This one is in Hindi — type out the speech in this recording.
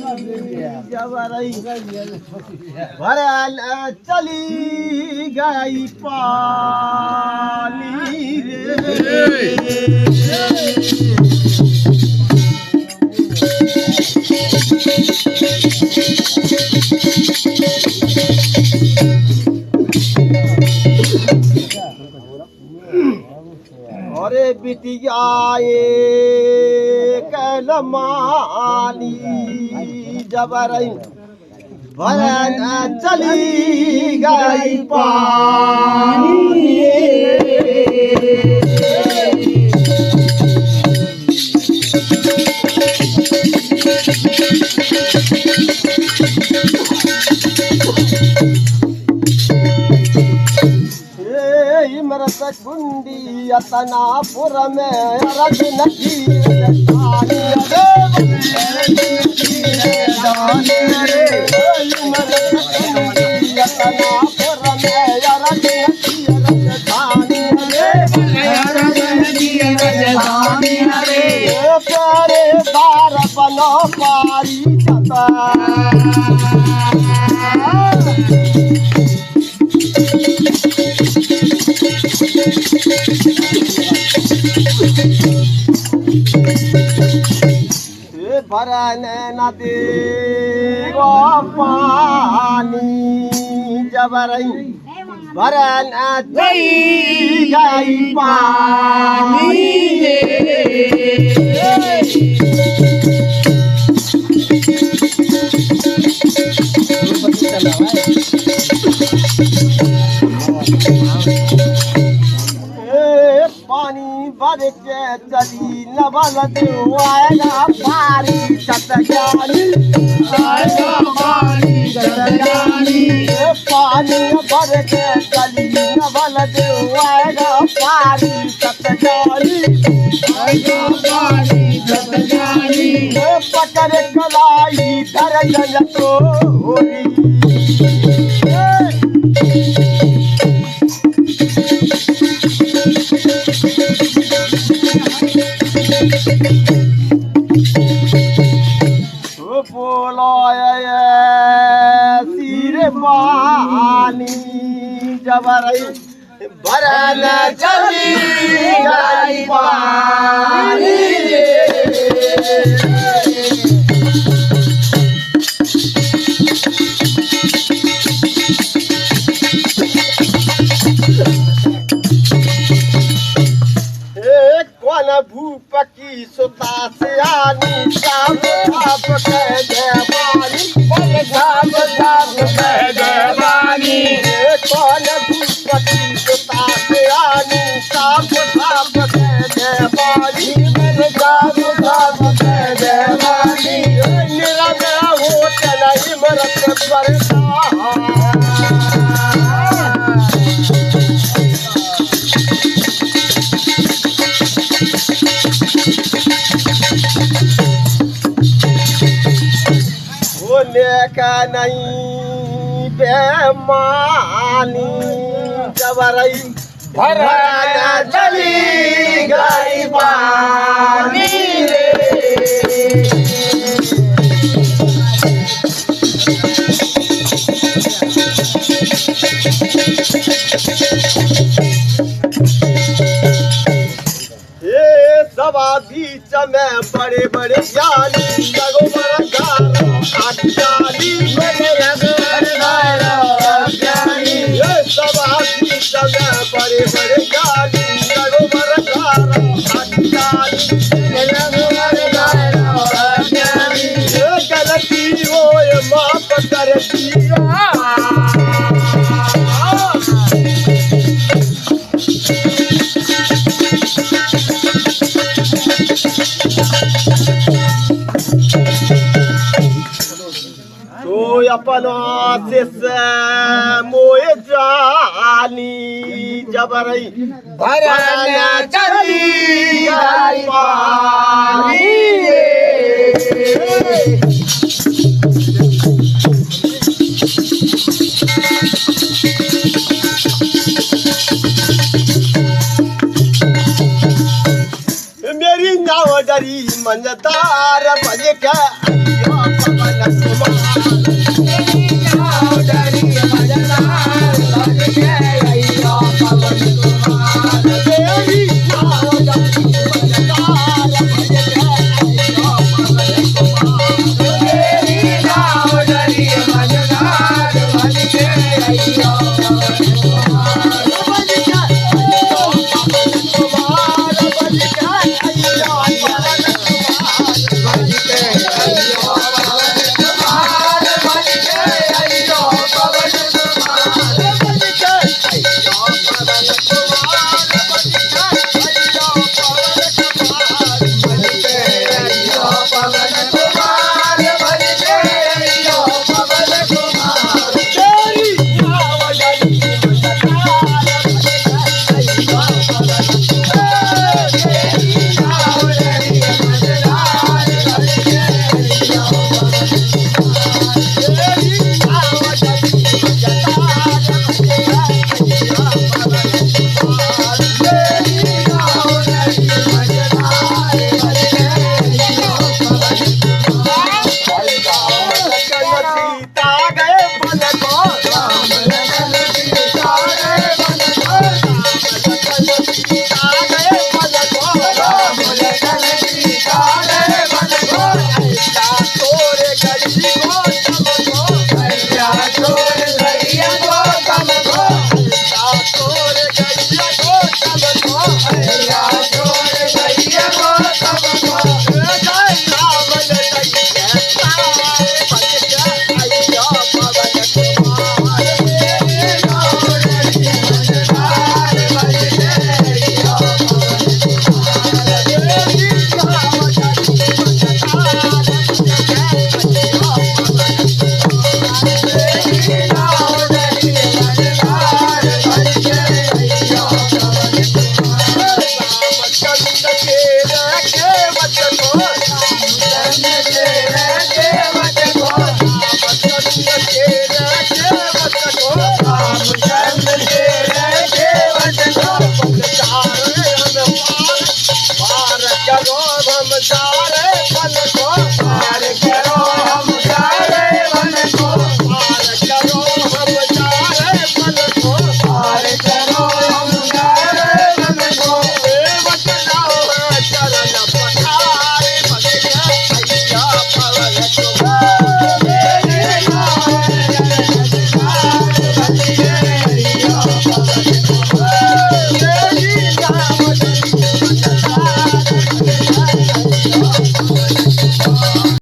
जबरई भरल चली गई पानी अरे बिटिया ये कलमानी जबरई भरन चली गई पानी इमरत कुंडी अतनापुर में रज नखी प्यारे बार बनो पारी चता भरन नदी पानी जबरई भरन चली गई पानी पानी भर के चली नवल आएगा पारी सतजानी आएगा पानी सतजानी पानी भर के चली नवल आएगा पारी सतजानी आएगा पानी सतजानी पकड़ कलाई धर गय तो बोलो सिर पानी जबरई भरन चली गई पानी भूप की सुता से आनी साप साप कह देवानी साप साप कह देवानी कौन भूप की सुता से आनी साप साप कह देवानी साप साप कह देवानी मेरा मेरा होटल इमरत परदा का नहीं बेमानी जबरई भरन चली गई पानी सवा बीच में बड़े बड़े ज्ञानी लगो ज्ञानी सवा बीच में बड़े बड़े ज्ञानी लगो गलती हो माफ कर दिया अपना मोए जानी जबरई भरन चली गई पानी मेरी नाव डरी मंजदार बज के Thank you.